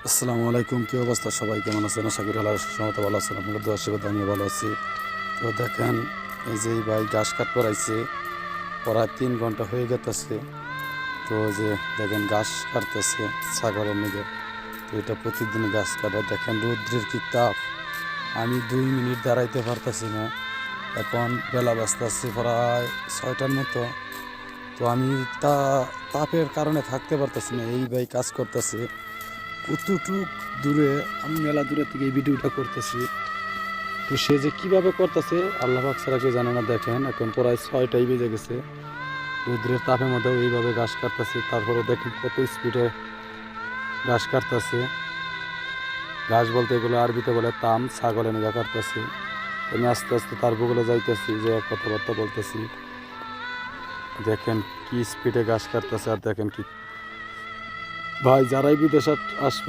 আসসালামু আলাইকুম, কী অবস্থা? সবাই কেমন আছেন? আশা করি আল্লাহর রহমতে ভালো আছেন। আপনাদের দোয়া আশীর্বাদে আমিও ভালো আছি। তো দেখেন, এই যে এই ভাই ঘাস কাট পড়াইছে, প্রায় 3 ঘন্টা হয়ে গেতেছে। তো যে দেখেন ঘাস কাটতেছে ছাগলের নিগে। তো এটা প্রতিদিন ঘাস কাটা। দেখেন রৌদ্রের কি তাপ, আমি 2 মিনিট দাঁড়াইতে পারতেছি না। এখন বেলা বাজতেছে প্রায় 6টার মতো। তো আমি তা তাপের কারণে থাকতে পারতেছি না। এই ভাই কাজ করতেছে কতটুক দূরে, আমি মেলা দূরে থেকে এই ভিডিওটা করতেছি। তো সে যে কিভাবে করতেছে আল্লাহ পাক ছাড়া কেউ জানে না। দেখেন এখন প্রায় 6টাই বেজে গেছে, রৌদ্রের তাপের মধ্যেও এইভাবে ঘাস কাটতেছে। তারপরে দেখেন কত স্পিডে ঘাস কাটতেছে। ঘাস বলতে এগুলো আরবিতে বলে তাম, ছাগলে নিগা কাটতেছে। আমি আস্তে আস্তে তার বগলে যাইতেছি, যে কথাবার্তা বলতেছি। দেখেন কি স্পিডে ঘাস কাটতেছে। আর দেখেন কি ভাই, যারাই বিদেশে আসবে